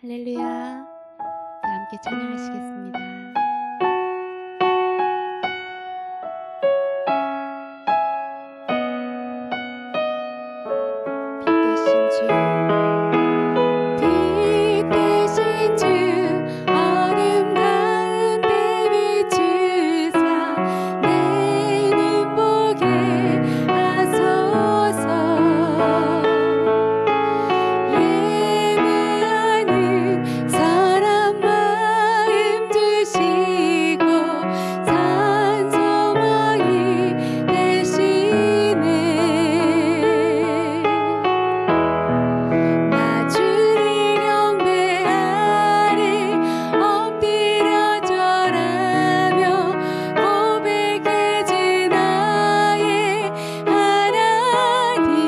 할렐루야. 자, 함께 찬양하시겠습니다. 빛 대신 주 어둠 가운데 비추사 내 눈 보게 하소서. 예배하는 사람 마음 주시고 산소망이 되시네. 나 주를 경배하리 엎드려 절하며 고백해지 나의 하나님.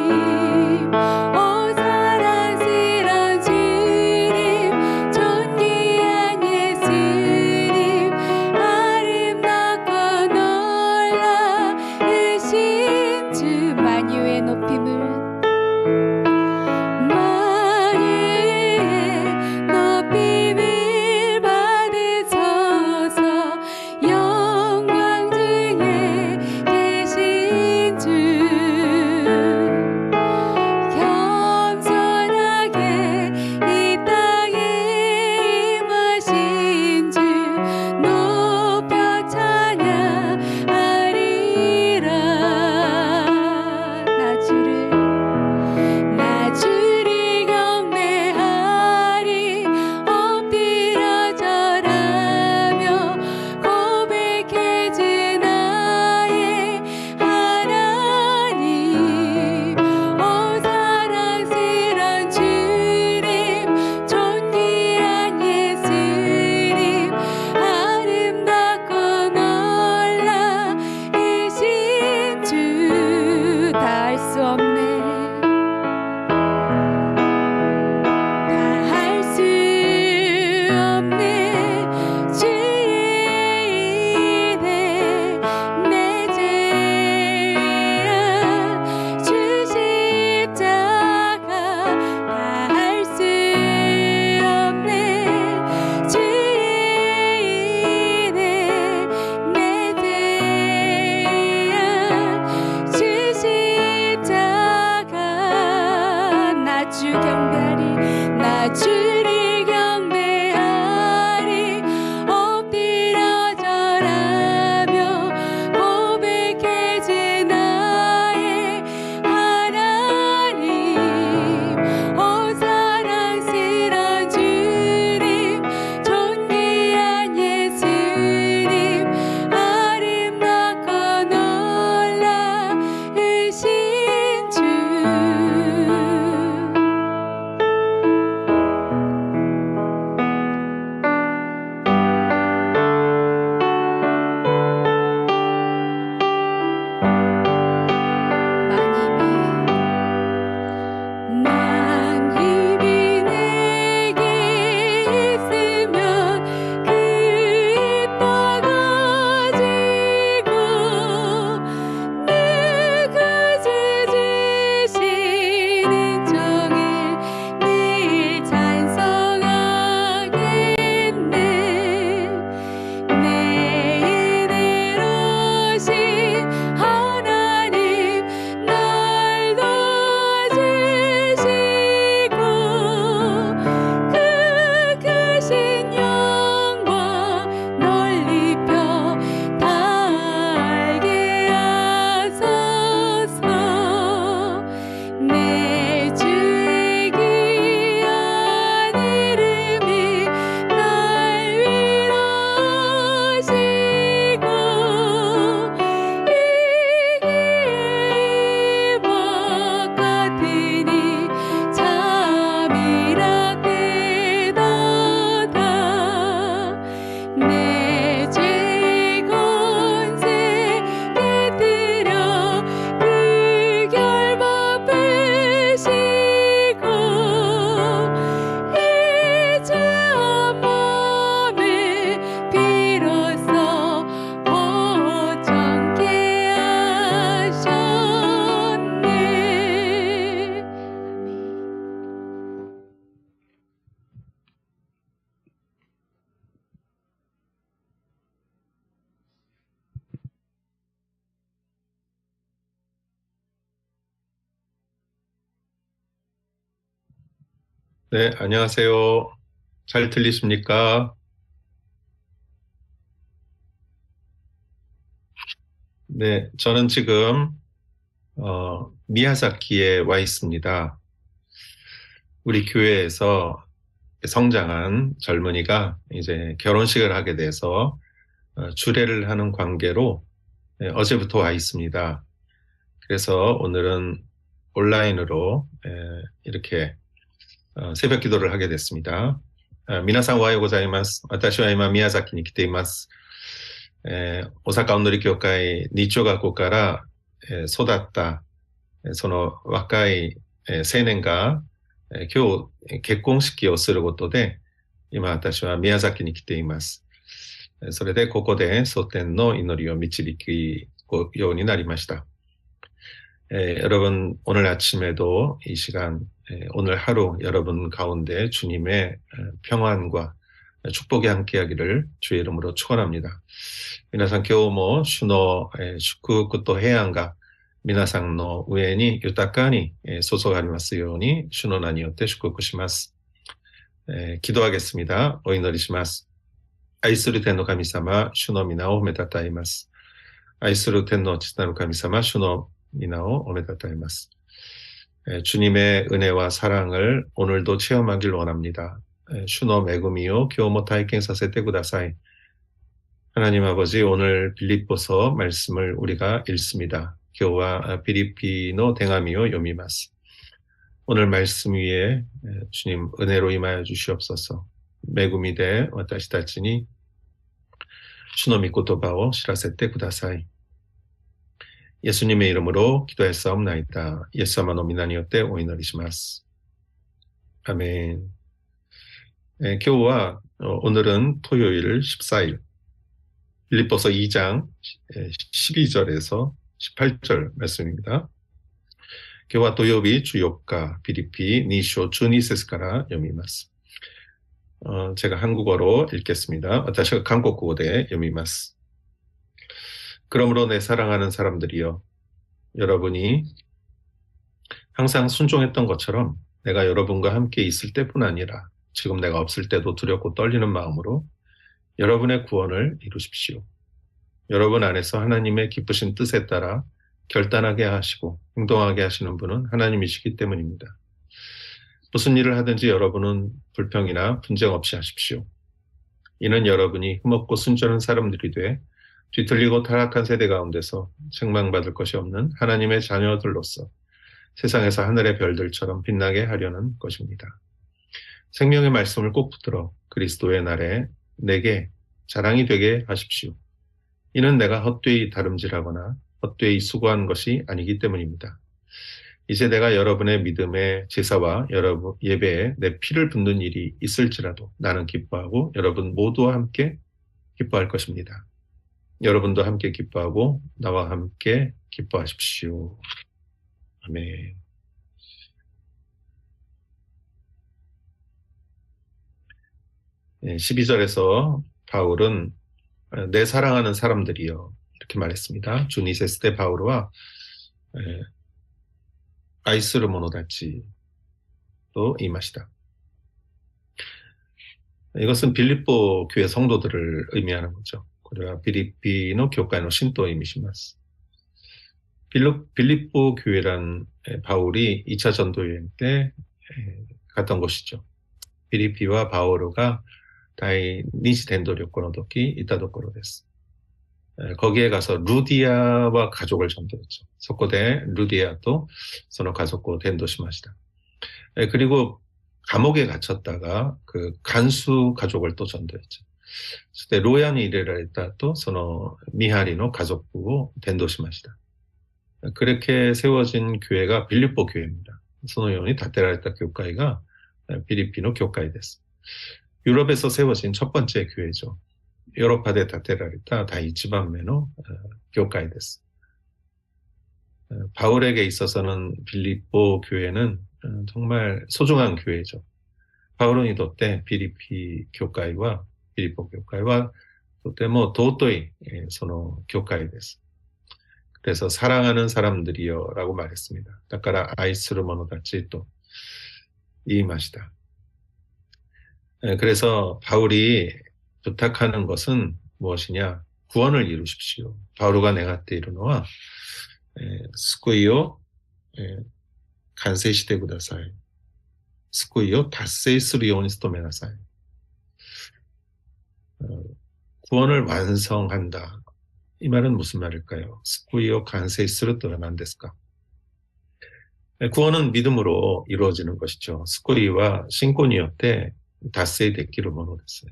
오 사랑스런 주님 존귀한 예수님 아름답고 놀라우신 주 만유의 높임을 높임을 받으소서. 영광 중에 계신 주 겸손하게 이 땅에 임하신 주 높여 찬양하리라. 나 주를 경배하리 엎드려 절하며 고백해지 나의 하나님. 오 사랑스런 주님 존귀한 예수님 아름답고 놀라우신 주 다 할 수 없네. 다 할 수 없네. 주의 은혜 내 죄야 주 십자가. 다 할 수 없네. 주의 은혜 내 죄야 주 십자가. 나 주 경배하리 나 주를 경배하리 엎드려 절하며 고백해지 나의 하나님. 오 사랑스런 주님 존귀한 예수님 아름답고 놀라우신 주. 네, 안녕하세요. 잘 들리십니까? 네, 저는 지금 미야자키에 와 있습니다. 우리 교회에서 성장한 젊은이가 이제 결혼식을 하게 돼서 주례를 하는 관계로 어제부터 와 있습니다. 그래서 오늘은 온라인으로 이렇게 새벽 기도를 하게 됐습니다. 미나상 오하요 고자이마스. 私は今宮崎に来ています。大阪おのり教会日朝学校から育った、その若い青年が今日結婚式をすることで、今私は宮崎に来ています。それでここで蒼天の祈りを導くようになりました。여러분 오늘 아침에도 이 시간 오늘 하루 여러분 가운데 주님의 평안과 축복이 함께하기를 주의 이름으로 축원합니다. 皆さん今日も主の祝福と平安が皆さんの上に豊かに注がれますように主の名によって祝福します。기도하겠습니다. お祈りします。愛する天の神様、主の皆を褒めたたえます。愛する天の父なる神様、主の皆を褒めたたえます。주님의 은혜와 사랑을 오늘도 체험하길 원합니다. 주의 매금이요 교모体験させてください. 하나님 아버지, 오늘 빌립보서 말씀을 우리가 읽습니다. 교와 필리피노 댕아미요 요미마스. 오늘 말씀 위에 주님 은혜로 임하여 주시옵소서. 매금이 돼 와타시타치니 주의 미코토바오 시라세테 쿠다사이. 예수님의 이름으로 기도했사옵나이다. 예수様の皆によってお祈りします. 아멘. 오늘은 토요일 14일 빌립보서 2장 12절에서 18절 말씀입니다. 今日は土曜日 주요가 필리피 니쇼 주니세스카라読みます. 제가 한국어로 읽겠습니다. 私が 한국어로読みます. 그러므로 내 사랑하는 사람들이여, 여러분이 항상 순종했던 것처럼 내가 여러분과 함께 있을 때뿐 아니라 지금 내가 없을 때도 두렵고 떨리는 마음으로 여러분의 구원을 이루십시오. 여러분 안에서 하나님의 기쁘신 뜻에 따라 결단하게 하시고 행동하게 하시는 분은 하나님이시기 때문입니다. 무슨 일을 하든지 여러분은 불평이나 분쟁 없이 하십시오. 이는 여러분이 힘없고 순전한 사람들이 돼 뒤틀리고 타락한 세대 가운데서 책망받을 것이 없는 하나님의 자녀들로서 세상에서 하늘의 별들처럼 빛나게 하려는 것입니다. 생명의 말씀을 꼭 붙들어 그리스도의 날에 내게 자랑이 되게 하십시오. 이는 내가 헛되이 다름질하거나 헛되이 수고한 것이 아니기 때문입니다. 이제 내가 여러분의 믿음의 제사와 여러분 예배에 내 피를 붓는 일이 있을지라도 나는 기뻐하고 여러분 모두와 함께 기뻐할 것입니다. 여러분도 함께 기뻐하고 나와 함께 기뻐하십시오. 아멘. 네, 12절에서 바울은 내 사랑하는 사람들이여 이렇게 말했습니다. 주니세스 때 바울과 아이스르 모노다치도 임하시다. 이것은 빌립보 교회 성도들을 의미하는 거죠. 그래야 필리피노 교회의 신도 의미시마스. 빌립보 교회란 바울이 2차 전도 여행 때 갔던 곳이죠. 필리피와 바오르가 다이 니시 덴도력권의 도끼 이따 도코로 됐어. 거기에 가서 루디아와 가족을 전도했죠. 소코데 루디아도 서너 가족고 덴도시마시다. 그리고 감옥에 갇혔다가 그 간수 가족을 또 전도했죠. 그때 로얀이 이래라 했다 또 서너 미하리노 가족부 덴도시마시다. 그렇게 세워진 교회가 빌립보 교회입니다. 소노요니 다테라레타 교회가 필리피노 교회 됐어. 유럽에서 세워진 첫 번째 교회죠. 유로파데 다테라레타 다이치반메노 교회 됐어. 바울에게 있어서는 빌립보 교회는 정말 소중한 교회죠. 바울은 이때 필리피 교회와 빌립보 교회와とても尊いその教会です. 그래서 사랑하는 사람들이여라고 말했습니다. だから愛する者たちと言いました. 그래서 바울이 부탁하는 것은 무엇이냐? 구원을 이루십시오. 바오로가 네가테 이르노와 스쿠이오 간세시대 구다사이 스쿠이오 다세이 스루요니스토 메나사이 구원을 완성한다. 이 말은 무슨 말일까요? 스쿠이오 간세이 스루토가 난데스까? 구원은 믿음으로 이루어지는 것이죠. 스쿠이와 신코니요테 다세이 데키를 모노됐어요.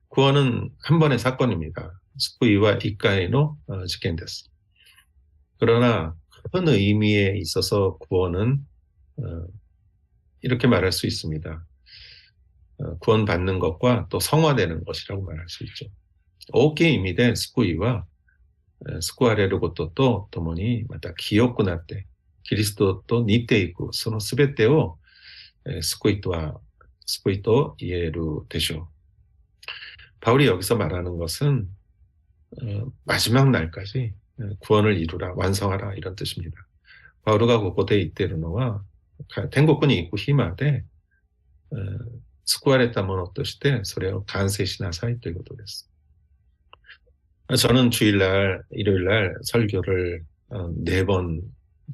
구원은 한 번의 사건입니다. 스쿠이와 이카이노 지켄데스. 그러나 큰 의미에 있어서 구원은 이렇게 말할 수 있습니다. 구원받는 것과 또 성화되는 것이라고 말할 수 있죠. 오케 의미된 스쿠이와 스쿠아레르 것도 또 도모니 마다 기억구나 때キリストと似ていくそのすべてを救いと言えるでしょう. 바울이 여기서 말하는 것은 마지막 날까지 구원을 이루라, 완성하라 이런 뜻입니다. 바울가 고고대 이때르노와天国に行く日まで救われたものとしてそれを完成しなさいということです. 저는 주일날, 일요일날 설교를 4번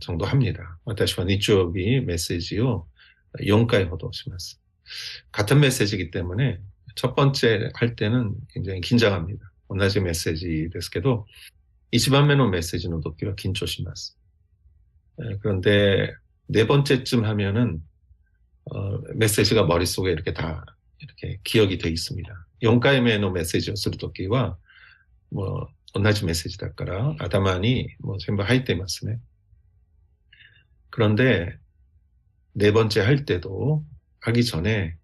정도 합니다. 私は日曜日メッセージを4回ほどします. 같은 메시지이기 때문에 첫 번째 할 때는 굉장히 긴장합니다. 同じメッセージですけど一番目のメッセージの時は緊張します. 그런데 네 번째쯤 하면은 메시지가 머릿속에 이렇게 다 이렇게 기억이 돼 있습니다. 4回目のメッセージをする時はもう同じメッセージだから頭にもう全部入っていますね. 그런데 네 번째 할 때도 하기 전에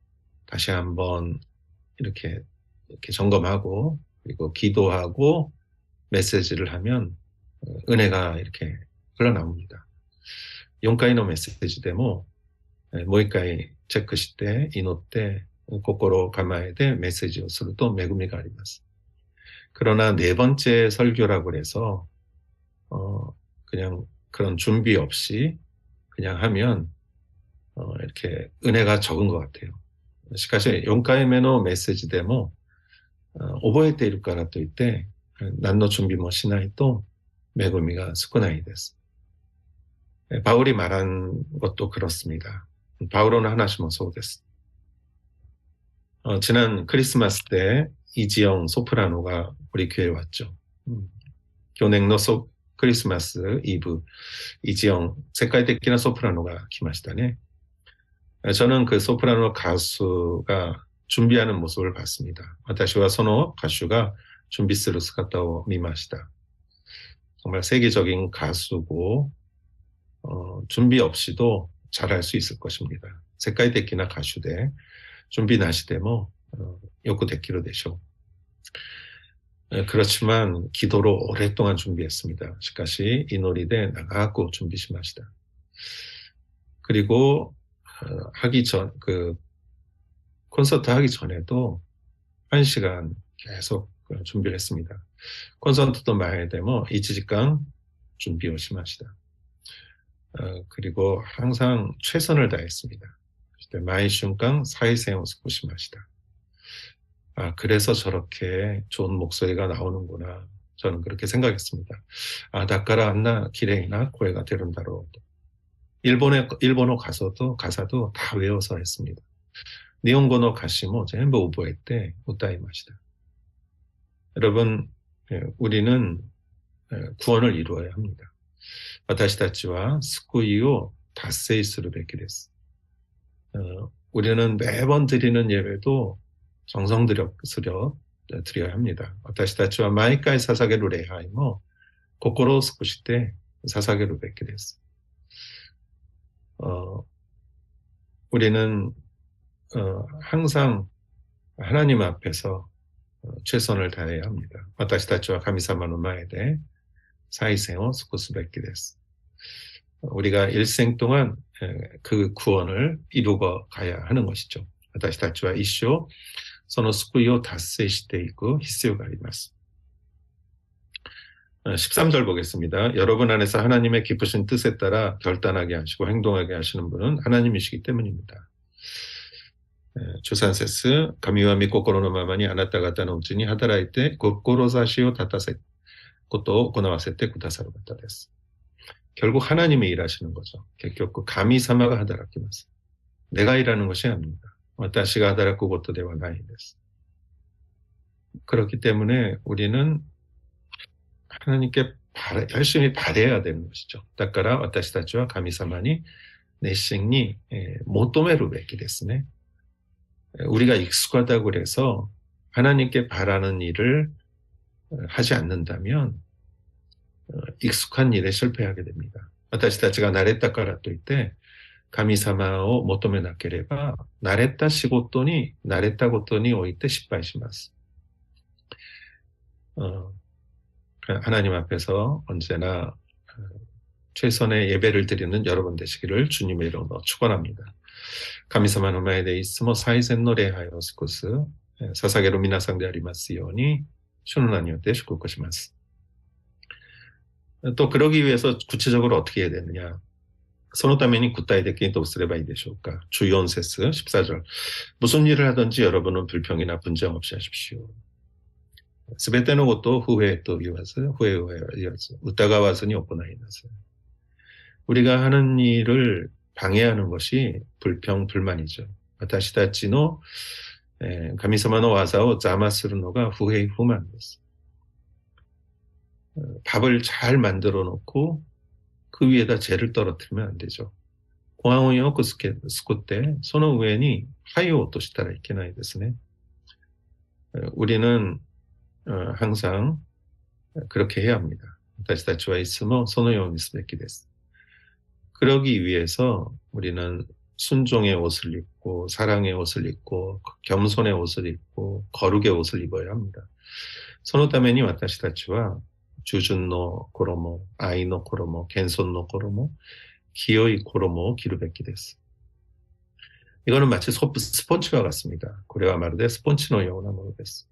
다시 한번 이렇게 점검하고 그리고 기도하고 메시지를 하면 은혜가 이렇게 흘러나옵니다. 4回のメッセージでももう一回チェックして祈って心を構えてメッセージをすると恵みがあります. 그러나 네 번째 설교라고 해서 그냥 그런 준비 없이 그냥 하면 이렇게 은혜가 적은 것 같아요. しかし4回目のメッセージでも覚えているからといって何の準備もしないと恵みが少ないです. 바울이 말한 것도 그렇습니다. 바울은 하나시모 소데스. 지난 크리스마스 때 이지영 소프라노가 우리 교회에 왔죠. 교냉노 크리스마스 이브 이지영 세카이데키나 소프라노가 기마시다네. 저는 그 소프라노 가수가 준비하는 모습을 봤습니다. 私はその歌手が準備する姿を見ました. 정말 세계적인 가수고 준비 없이도 잘할 수 있을 것입니다. 세카이데키나 가수대 준비 나시되모 요구 데키로 되쇼. 그렇지만 기도로 오랫동안 준비했습니다. しかし 이노리대 나가고 준비시마시다. 그리고 콘서트 하기 전에도 1시간 계속 준비를 했습니다. 콘서트도 많이 되면 1시간 준비를 시마시다. 그리고 항상 최선을 다했습니다. 마이 순간 사이생을 쓰고 시마시다. 그래서 저렇게 좋은 목소리가 나오는구나. 저는 그렇게 생각했습니다. 다카라 안나 기레이나 고해가 되는다로. 일본어 가사도 다 외워서 했습니다. 니혼고노 가시모 전부 오보했대 우타이 마시다. 여러분, 우리는 구원을 이루어야 합니다. 私たちは救いを達成するべきです. 우리는 매번 드리는 예배도 정성 드려야 합니다. 私たちは毎回捧げる礼拝も心を尽くして捧げるべきです. 우리는 항상 하나님 앞에서 최선을 다해야 합니다. 私たちは神様の前で사이생을尽くすべきです. 우리가 일생 동안 그 구원을 이루고 가야 하는 것이죠. 私たちは一生その救いを達成していく必要があります. 13절 보겠습니다. 여러분 안에서 하나님의 기쁘신 뜻에 따라 결단하게 하시고 행동하게 하시는 분은 하나님이시기 때문입니다. 13節、神は御心のままにあなた方のうちに働いて、志を立たせ、ことを行わせてくださる方です。결국 하나님이 일하시는 거죠. 결국神様が働きます. 내가 일하는 것이 아닙니다. 私が働くことではないです. 그렇기 때문에 우리는 하나님께 열심히 바래야 되는 것이죠. だから私たちは神様に熱心に求めるべきですね. 우리가 익숙하다고 그래서 하나님께 바라는 일을 하지 않는다면 익숙한 일에 실패하게 됩니다. 私たちが慣れたからといって神様を求めなければ慣れた仕事に慣れたことにおいて失敗します. 하나님 앞에서 언제나 최선의 예배를 드리는 여러분 되시기를 주님의 이름으로 축원합니다. 神様の前でいつも最善の礼拝を尽くす捧げる皆さんでありますように主の名によって祝福します. 또 그러기 위해서 구체적으로 어떻게 해야 되느냐? そのために具体的にどうすればいいでしょうか? 주4節 14절. 무슨 일을 하든지 여러분은 불평이나 분쟁 없이 하십시오. すべてのことを不平と言わず、不平を言わず、疑わずに行いなさい. 우리가 하는 일을 방해하는 것이 불평, 불만이죠. 私たちの神様の技を邪魔するのが不平不満です. 밥을 잘 만들어 놓고 그 위에다 재를 떨어뜨리면 안 되죠. ご飯をよく作ってその上に灰を落としたらいけないですね. 우리는 항상 그렇게 해야 합니다. 私たちはいつもそのようにすべきです. 그러기 위해서 우리는 순종의 옷을 입고 사랑의 옷을 입고 겸손의 옷을 입고 거룩의 옷을 입어야 합니다. そのために私たちは従順の衣、愛の衣、謙遜の衣、清い衣を着るべきです. 이거는 마치 스폰지와 같습니다. これはまるでスポンジのようなものです.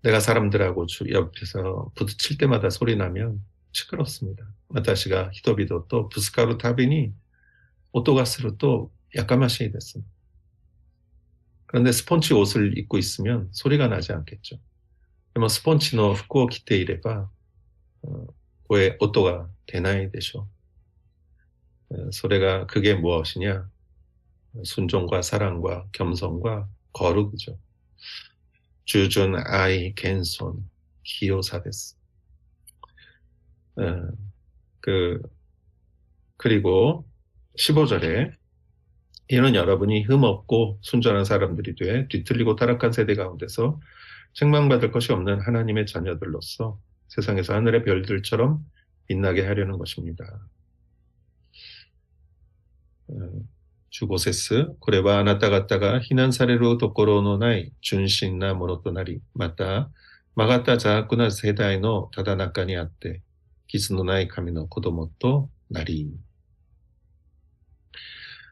내가 사람들하고 옆에서 부딪힐 때마다 소리 나면 시끄럽습니다. 私が人々とぶつかるたびに音がするとやかましいです. 그런데 스폰지 옷을 입고 있으면 소리가 나지 않겠죠. でもスポンジの服を着ていれば声、音が出ないでしょう. それが그게 무엇이냐? 순종과 사랑과 겸손과 거룩이죠. 주준, 아이, 갠손, 기요사です. 그리고 15절에 이는 여러분이 흠없고 순전한 사람들이 돼 뒤틀리고 타락한 세대 가운데서 책망받을 것이 없는 하나님의 자녀들로서 세상에서 하늘의 별들처럼 빛나게 하려는 것입니다. 15節、これはあなた方が非難されるところのない純真なものとなり、また曲がった邪悪な世代のただ中にあって、傷のない神の子供となり.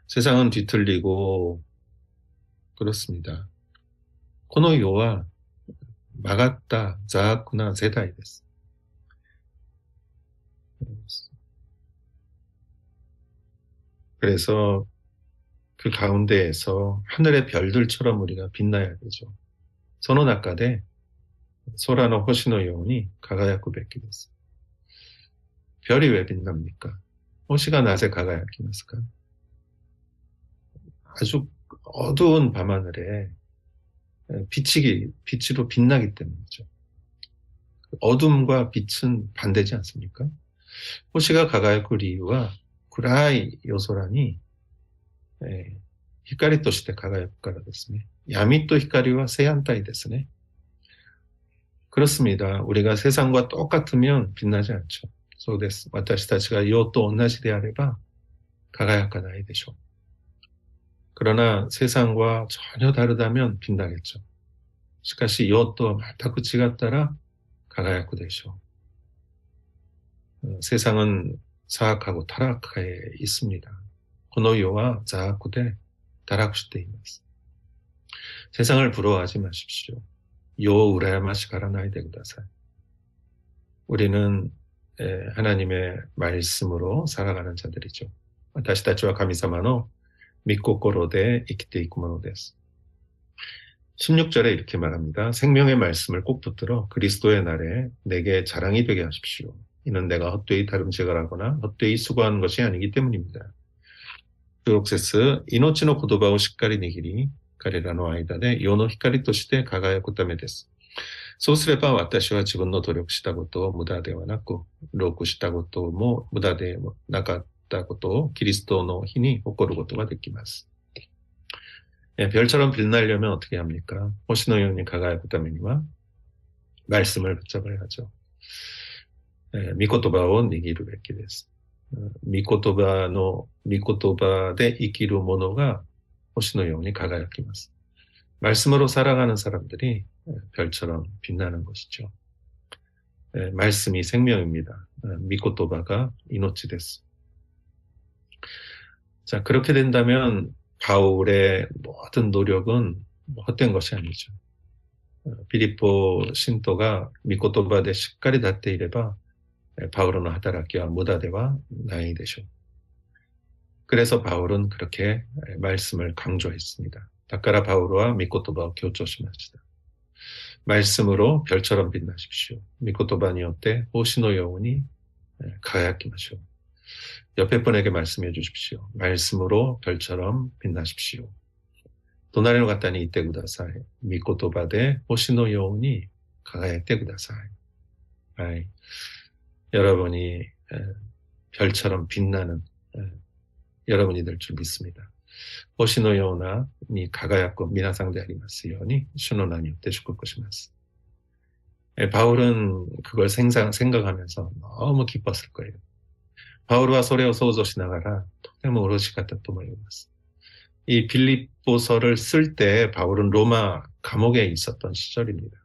세상은 뒤틀리고 그렇습니다. この世は曲がった邪悪な世代です. 그래서 그 가운데에서 하늘의 별들처럼 우리가 빛나야 되죠. その中で空の星のように輝くべきです. 별이 왜 빛납니까? 호시가 낮에輝きますか? 아주 어두운 밤하늘에 빛으로 빛나기 때문이죠. 어둠과 빛은 반대지 않습니까? 호시가 輝く 이유와 暗い夜空に光として輝くからですね.闇と光は正反対ですね. 그렇습니다. 우리가 세상과 똑같으면 빛나지 않죠. そうです。私たちが世と同じであれば輝かないでしょう. 그러나 세상과 전혀 다르다면 빛나겠죠. しかし世と全く違ったら輝くでしょう. 세상은 사악하고 타락해 있습니다. この世は邪悪で堕落しています. 세상을 부러워하지 마십시오. 요 우라야마시 가라나이데 구다사이. 우리는 하나님의 말씀으로 살아가는 자들이죠. 私たちは神様の 미코코로데 이키테 이쿠모노 데스. 16절에 이렇게 말합니다. 생명의 말씀을 꼭 붙들어 그리스도의 날에 내게 자랑이 되게 하십시오. 이는 내가 헛되이 다름질을 하거나 헛되이 수고하는 것이 아니기 때문입니다. 프록세스 이노치노 고도바오 시카리 니기리 가레라노 아이다데 요노 히카리 토시데 가가야코タメです。そうすれば私は自分の努力したことを無駄ではなく、労苦したことも無駄でなかったことをキリストの日に誇ることができます。 별처럼 빛나려면 어떻게 합니까? 호시노 요니 가가야코 타메니와 말씀을 붙잡아야 하죠. 미코토바오 니기루 베키です. 미코토바 데 이기루 모노가 호시노 요니 가가야키마스. 말씀으로 살아가는 사람들이 별처럼 빛나는 것이죠. 말씀이 생명입니다. 미코토바가 이노치です. 자, 그렇게 된다면 바울의 모든 노력은 헛된 것이 아니죠. 피리포 신도가 미코토바 데 시까리 다tteいれば 바울은 하다라키와 무다데와 나이 되쇼. 그래서 바울은 그렇게 말씀을 강조했습니다. 다카라 바울과 미코토바와 교조시마시다. 말씀으로 별처럼 빛나십시오. 미코토바니요때 호시노 여운이 가야키마쇼. 옆에 분에게 말씀해 주십시오. 말씀으로 별처럼 빛나십시오. 도나리노 가타니 이때 구다사이. 미코토바데 호시노 여운이 가야때 구다사이. 여러분이 별처럼 빛나는 여러분이 될 줄 믿습니다. 호시노 여운이 가가야코 미나상데 아리마스 요니 슈노나니 요때 슈쿠코시마스. 바울은 그걸 생각하면서 너무 기뻤을 거예요. 바울과 소레오 소우조시나가라 토테모 오로시가타 토모이마스. 이 빌립보서를 쓸 때 바울은 로마 감옥에 있었던 시절입니다.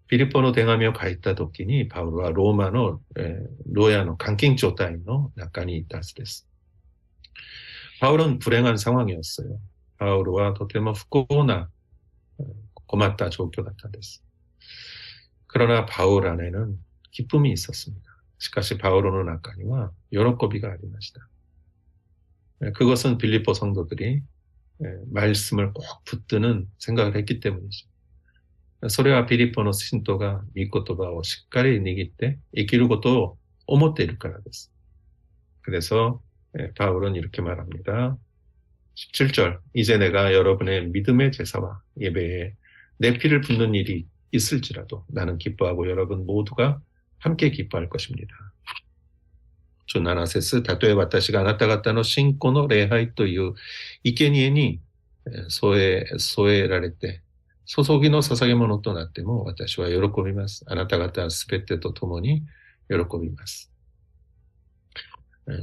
빌립보노 댕하며 가있다 도끼니 바울과 로마노 로야노 강킹 조타이노 낙간이 있다스 데스. 바울은 불행한 상황이었어요. 바울과 토테모 후코나 고맙다 조교 같다 데스. 그러나 바울 안에는 기쁨이 있었습니다. しかし 바울은 아까니와 요로코비가 아리마시다. 그것은 빌립보 성도들이 말씀을 꼭 붙드는 생각을 했기 때문이죠. 소레와 빌립보노 신도가 미코토바오 시까리 니기때 이기루 것도 오모테 이를からです. 그래서 바울은 이렇게 말합니다. 17절 이제 내가 여러분의 믿음의 제사와 예배에 내 피를 붓는 일이 있을지라도 나는 기뻐하고 여러분 모두가 함께 기뻐할 것입니다. 17節たとえ私があなた方の信仰の礼拝という生贄に添えられて注ぎの捧げ物となっても私は喜びます。あなた方すべてと共に喜びます.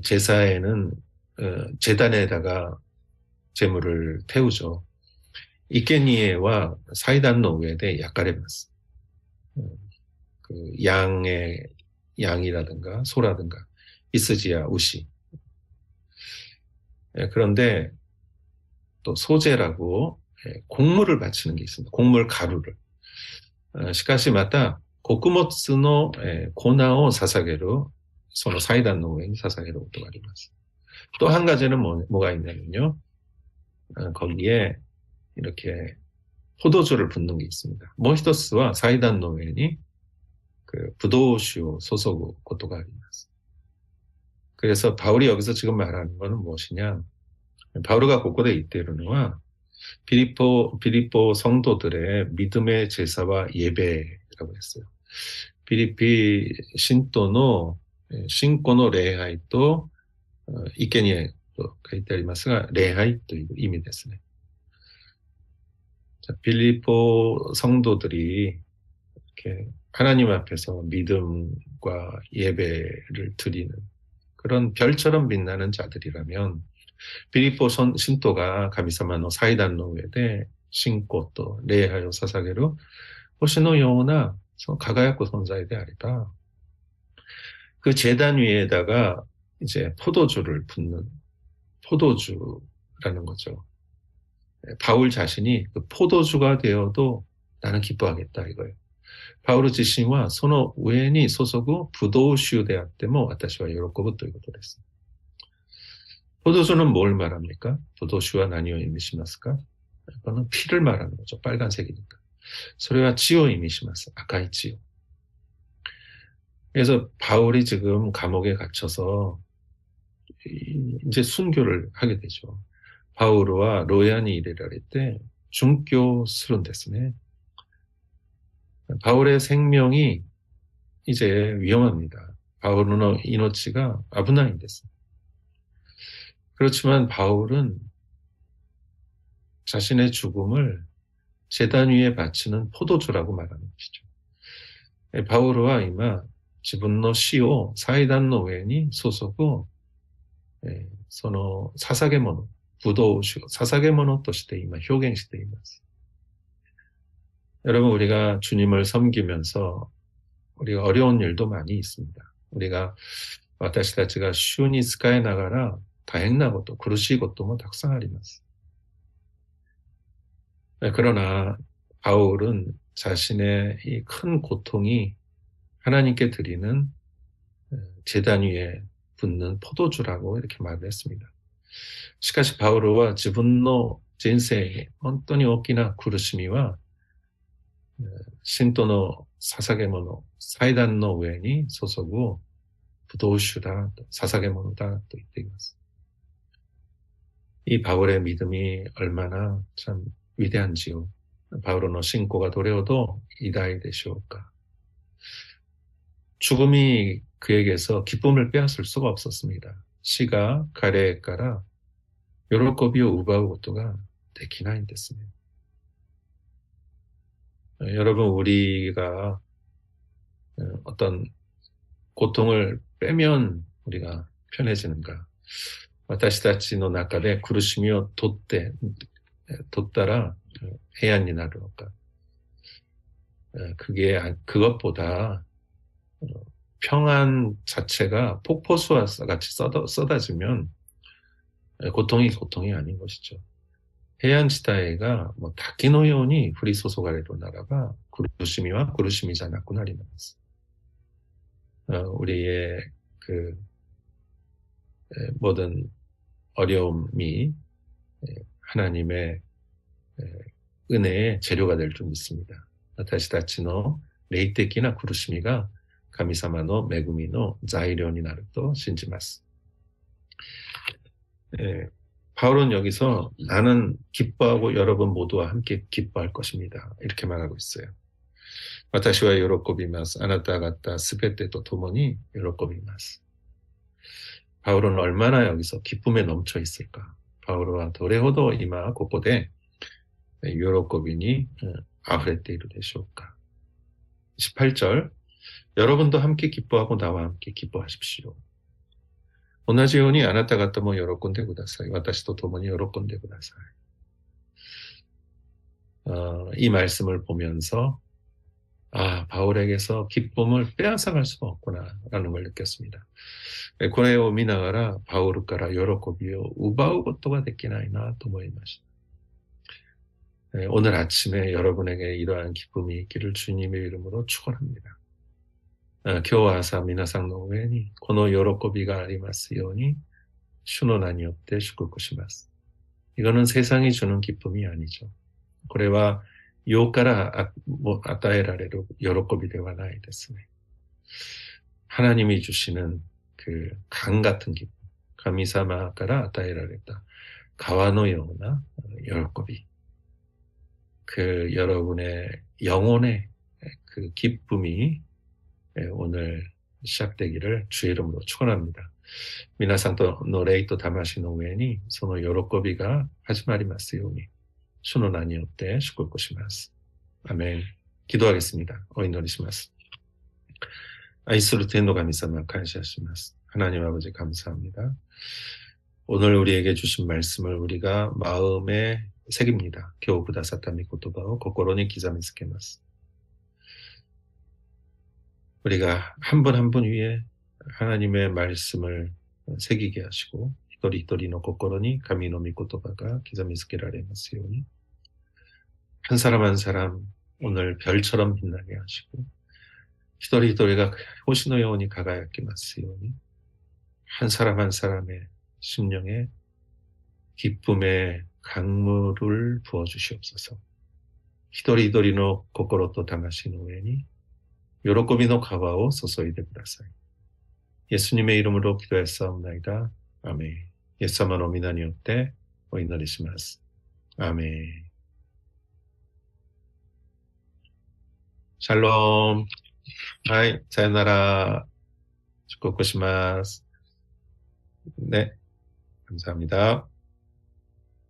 제사에는 제단에다가 제물을 태우죠. 이케니에와 사이단노 우에데 야카레마스. 그 양이라든가 소라든가 이스지야 우시. 그런데 또 소제라고 곡물을 바치는 게 있습니다. 곡물 가루를. しかしまた穀物の粉を捧げるその祭壇の上に捧げることがあります. 또 한 가지는 뭐가 있냐면요. 거기에 이렇게 포도주를 붓는 게 있습니다.もう一つは祭壇の上に그 부도우슈 소속 것도가 아리마스. 그래서 바울이 여기서 지금 말하는 것은 무엇이냐? 바울가 곳곳에 이때르노와 빌립보 성도들의 믿음의 제사와 예배라고 했어요. 빌리피 신토노 신고노 레하이또 이케니에 또書いてありますが 礼拝 という意味ですね. 자, 빌립보 성도들이 이렇게 하나님 앞에서 믿음과 예배를 드리는 그런 별처럼 빛나는 자들이라면 빌립보 신도가 가미사마노 사이단노에대 신고 또礼拝を 捧げる 호시노 요나 가가야코 손자에대 아리다. 그 제단 위에다가 이제 포도주를 붓는 포도주라는 거죠. 바울 자신이 그 포도주가 되어도 나는 기뻐하겠다 이거예요. 바울自身はその上に注ぐブドウ酒であっても私は喜ぶということです。 포도주는 뭘 말합니까? 도도시와 나니오 이미시마스까? 이거는 피를 말하는 거죠. 빨간색이니까. 소리와 지오 이미시마스. 아카이 지오. 그래서 바울이 지금 감옥에 갇혀서 이제 순교를 하게 되죠. 바울과 로야니 이레라리 때 중교 스런 데스네. 바울의 생명이 이제 위험합니다. 바울의 이노치가 아브나인 데스. 그렇지만 바울은 자신의 죽음을 제단 위에 바치는 포도주라고 말하는 것이죠. 바울과 이마 지분노 시오 사이단노 웨니 소속고 소노 사사게모노 부도우시고 사사게모노として今表現しています. 여러분 우리가 주님을 섬기면서 우리가 어려운 일도 많이 있습니다. 우리가 私たちが主に仕えながら大変なこと、苦しいこともたくさんあります. 그러나 바울은 자신의 이 큰 고통이 하나님께 드리는 제단 위에 붓는 포도주라고 이렇게 말을 했습니다. しかしパウロは自分の人生に本当に大きな苦しみは信徒の捧げ物、祭壇の上に注ぐブドウ酒だと、捧げ物だと言っています. 이 바울의 믿음이 얼마나 참 위대한지요. 바울의 신고가 도래어도 이다이 되시올까. 죽음이 그에게서 기쁨을 빼앗을 수가 없었습니다. 시가 가래가라 요로코비오 우바우 고토가 데키나인 됐습니다. 여러분 우리가 어떤 고통을 빼면 우리가 편해지는가? 私たちの中で苦しみを取ったら平安になるのか? 그것보다 평안 자체가 폭포수와 같이 쏟아지면 고통이 아닌 것이죠. 해안地帯が 滝のように降り注がれるならば苦しみは苦しみじゃなくなります. 우리의 그 모든 어려움이 하나님의 은혜의 재료가 될 줄 믿습니다. 私たちの霊的な苦しみが神様の恵みの材料になると信じます. 바울은 여기서 나는 기뻐하고 여러분 모두와 함께 기뻐할 것입니다. 이렇게 말하고 있어요. 私は喜びます. あなた方すべてと共に喜びます. 바울은 얼마나 여기서 기쁨에 넘쳐 있을까? 바울은 どれほど今ここで喜びに溢れているでしょうか? 18절 여러분도 함께 기뻐하고 나와 함께 기뻐하십시오. 同じようにあなた方も喜んでください. 私と共に喜んでください. 이 말씀을 보면서 바울에게서 기쁨을 빼앗아갈 수가 없구나라는 걸 느꼈습니다. これを見ながらバウルから喜びを奪うことができないなと思いました. 오늘 아침에 여러분에게 이러한 기쁨이 있기를 주님의 이름으로 축원합니다. 今日は朝皆さんの上にこの喜びがありますように主の名によって祝福します. 이거는 세상이 주는 기쁨이 아니죠. これは世から与えられる喜びではないですね. 하나님이 주시는 그 강 같은 기쁨, 神様から与えられた川のような喜び, 그 여러분의 영혼의 그 기쁨이 오늘 시작되기를 주의 이름으로 축원합니다. 皆さんの霊と魂の上にその喜びが始まりますように主の名によって祝福します. 아멘. 기도하겠습니다. 오祈りします. 愛する天の神様感謝します. 하나님 아버지 감사합니다. 오늘 우리에게 주신 말씀을 우리가 마음에 새깁니다. 겨우 구다사타미 고토바오 고코로니 기자미스케마스. 우리가 한 분 한 분 위에 하나님의 말씀을 새기게 하시고 히토리히토리노 고코로니 가미노미 고토바가 기자미스케라레마스요니. 한 사람 한 사람 오늘 별처럼 빛나게 하시고 히토리히토리가 호시노 요원이 가가야키마스요니. 한 사람 한 사람의 심령에 기쁨의 강물을 부어주시옵소서. 히도리히도리노 코코로토 타마시 노에니 요로코비노 가와오 소소이데 쿠다사이. 예수님의 이름으로 기도했사옵나이다. 아멘. 예수様の皆によってお祈りします。アーメン。샬롬. はい、さよなら。祝福します。네, 감사합니다.